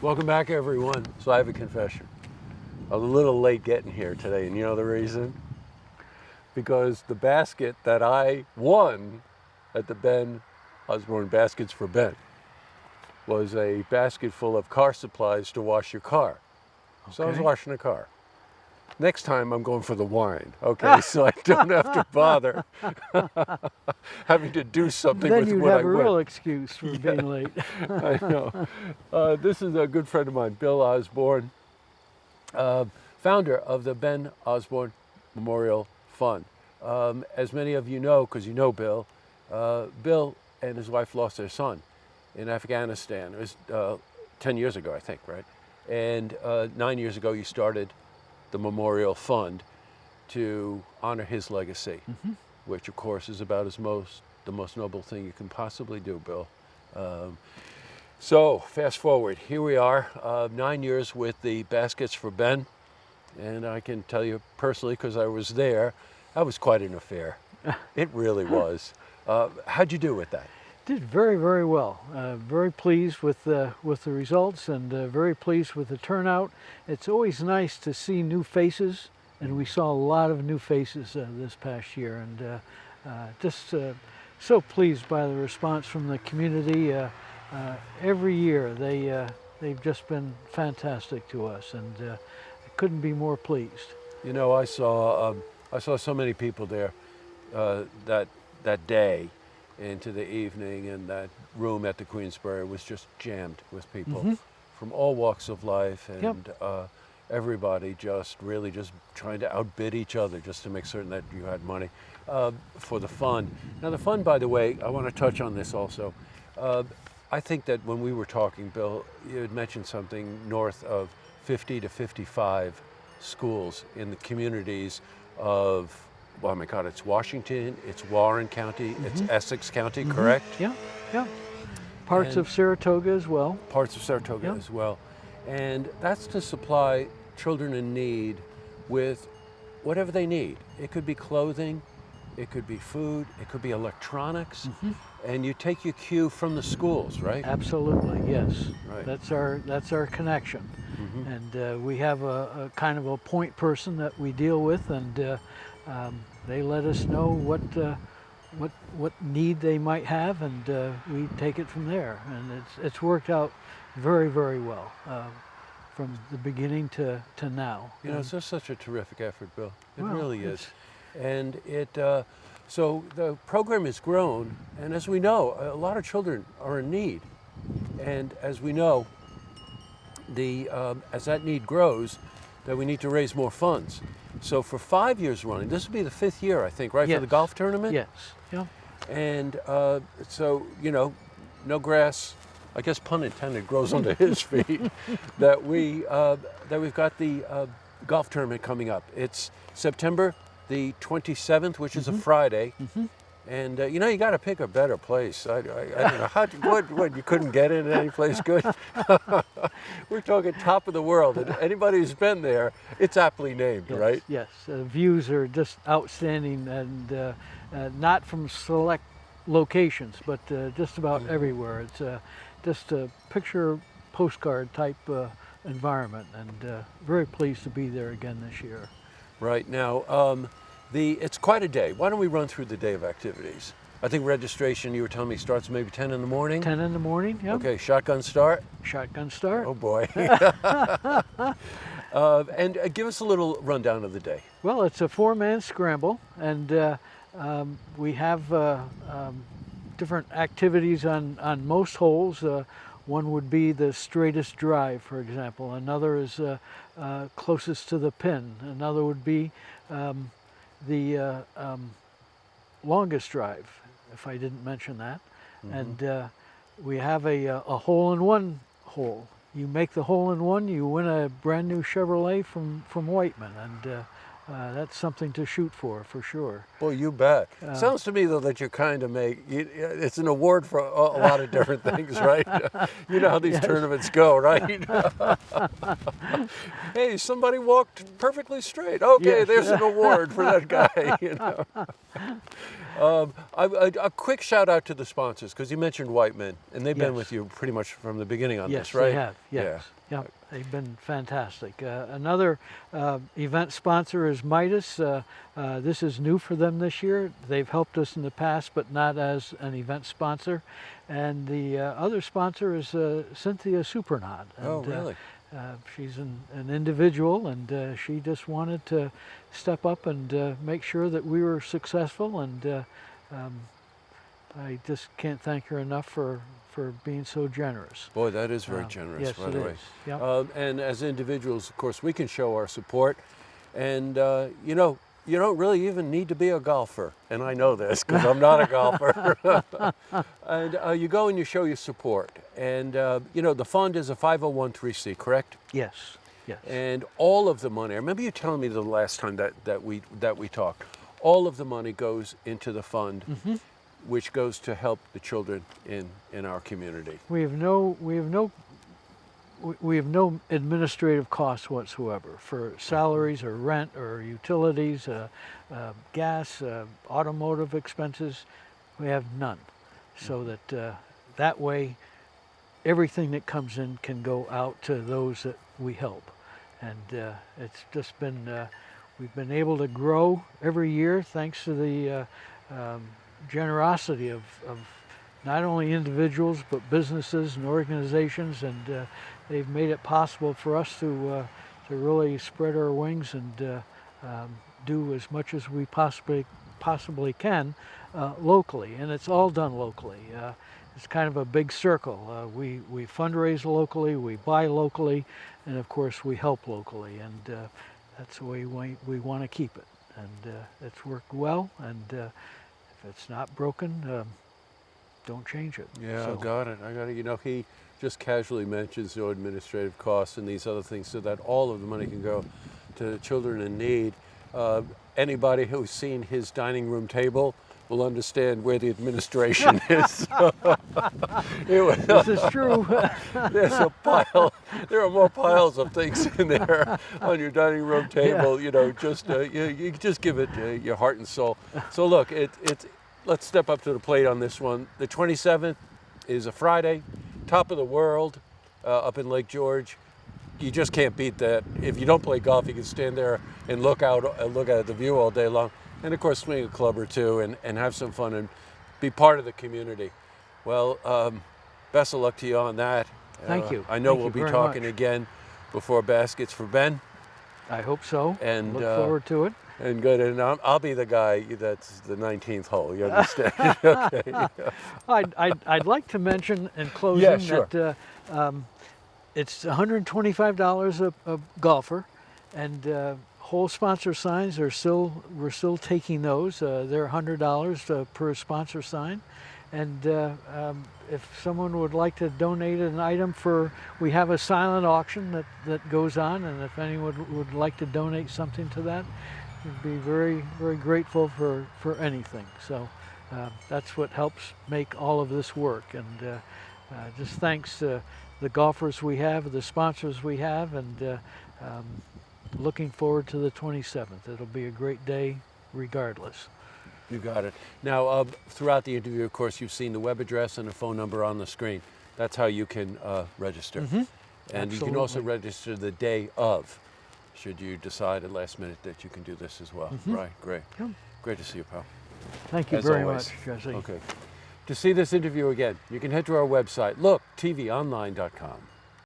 Welcome back, everyone. So I have a confession. I was a little late getting here today, and you know the reason? Because the basket that I won at the Ben Osborn Baskets for Ben was a basket full of car supplies to wash your car. So I was washing a car. Next time I'm going for the wine, okay? So I don't have to bother having to do something then with you'd what have I a win. real excuse for being late. I know. This is a good friend of mine, Bill Osborn, founder of the Ben Osborn Memorial Fund. As many of you know, because you know Bill, Bill and his wife lost their son in Afghanistan. It was 10 years ago, I think, right? And 9 years ago, you started the Memorial Fund to honor his legacy, which of course is about the most noble thing you can possibly do, Bill. So fast forward, here we are, 9 years with the Baskets for Ben, and I can tell you personally, because I was there, that was quite an affair. It really was. How'd you do with that? Did very, very well. Very pleased with the results, and very pleased with the turnout. It's always nice to see new faces, and we saw a lot of new faces this past year, and just so pleased by the response from the community. Every year they've just been fantastic to us, and I couldn't be more pleased. You know, I saw so many people there that day into the evening, and that room at the Queensbury was just jammed with people from all walks of life, and everybody just really just trying to outbid each other just to make certain that you had money for the fund. Now the fund, by the way, I want to touch on this also. I think that when we were talking, Bill, you had mentioned something north of 50 to 55 schools in the communities of, oh my God, it's Washington, it's Warren County, it's Essex County, correct? Yeah. Parts of Saratoga as well. Parts of Saratoga as well. And that's to supply children in need with whatever they need. It could be clothing, it could be food, it could be electronics, and you take your cue from the schools, right? Absolutely, yes. Right. That's our connection. And we have a kind of a point person that we deal with, and they let us know what need they might have, and we take it from there. And it's worked out very, very well from the beginning to now. You know, it's just such a terrific effort, Bill. It Well, really is. And so the program has grown, and as we know, a lot of children are in need. And as we know, as that need grows, that we need to raise more funds. So for 5 years running, this will be the 5th year, I think, right, for the golf tournament? Yes. Yeah. And so, you know, no grass, I guess pun intended, grows under his feet, that we've got the golf tournament coming up. It's September the 27th, which is a Friday. And you know, you got to pick a better place. I don't know, what, you couldn't get in any place good? We're talking top of the world, and anybody who's been there, it's aptly named, right? Yes, views are just outstanding, and not from select locations, but just about everywhere. It's just a picture postcard type environment, and very pleased to be there again this year. Right now, it's quite a day. Why don't we run through the day of activities? I think registration, you were telling me, starts maybe 10 in the morning? 10 in the morning, yeah. Okay, shotgun start? Shotgun start. Oh boy. And give us a little rundown of the day. Well, it's a 4-man scramble, and we have different activities on most holes. One would be the straightest drive, for example. Another is closest to the pin. Another would be the longest drive, if I didn't mention that. And we have a hole-in-one hole. You make the hole-in-one, you win a brand new Chevrolet from Whiteman, and that's something to shoot for sure. Well, you bet. Sounds to me, though, that you kind of it's an award for a lot of different things, right? You know how these tournaments go, right? Hey, somebody walked perfectly straight. Okay, there's an award for that guy, you know. A quick shout out to the sponsors, because you mentioned Whiteman, and they've been Yes. with you pretty much from the beginning on Yes, this, right? they have. Yes. Yep. They've been fantastic. Another event sponsor is Midas. This is new for them this year. They've helped us in the past, but not as an event sponsor. And the other sponsor is Cynthia Supernod. And, Oh, really? She's an individual, and she just wanted to step up and make sure that we were successful. And I just can't thank her enough for being so generous. Boy, that is very generous, yes, by it the way. is. Yep. And as individuals, of course, we can show our support. And, you know, you don't really even need to be a golfer. And I know this because I'm not a golfer. And you go and you show your support. And, you know, the fund is a 501(c)(3), correct? Yes. Yes. And all of the money, I remember you telling me the last time that we talked, all of the money goes into the fund, which goes to help the children in our community. We have no administrative costs whatsoever for salaries or rent or utilities, gas, automotive expenses. We have none, so that that way everything that comes in can go out to those that we help. And it's just been, we've been able to grow every year thanks to the generosity of not only individuals but businesses and organizations, and they've made it possible for us to really spread our wings and do as much as we possibly can locally, and it's all done locally. It's kind of a big circle. We fundraise locally, we buy locally, and of course we help locally, and that's the way we want to keep it. And it's worked well, and if it's not broken, don't change it. Yeah, So, I got it. You know, he just casually mentions no administrative costs and these other things so that all of the money can go to children in need. Anybody who's seen his dining room table will understand where the administration is. This is true. There's a pile. There are more piles of things in there on your dining room table. You know, just you just give it your heart and soul. So look, let's step up to the plate on this one. The 27th is a Friday, top of the world, up in Lake George. You just can't beat that. If you don't play golf, you can stand there and look at the view all day long. And of course, swing a club or two and have some fun and be part of the community. Well, best of luck to you on that. Thank you. I know Thank we'll you be very talking much. again before baskets for Ben. I hope so. And look forward to it. And good. And I'll be the guy that's the 19th hole. You understand? Okay. I'd like to mention in closing Yeah, sure. that it's $125 a golfer, and whole sponsor signs we're still taking those. They're $100 per sponsor sign, and if someone would like to donate an item we have a silent auction that goes on, and if anyone would like to donate something to that, we'd be very, very grateful for anything. So that's what helps make all of this work, and just thanks to the golfers we have, the sponsors we have, and looking forward to the 27th. It'll be a great day regardless. You got it. Now, throughout the interview, of course, you've seen the web address and the phone number on the screen. That's how you can register. And you can also Absolutely. register the day of, should you decide at last minute that you can do this as well. Right, great. Yeah. Great to see you, pal. Thank you As very always. much, Jesse. Okay. To see this interview again, you can head to our website, looktvonline.com.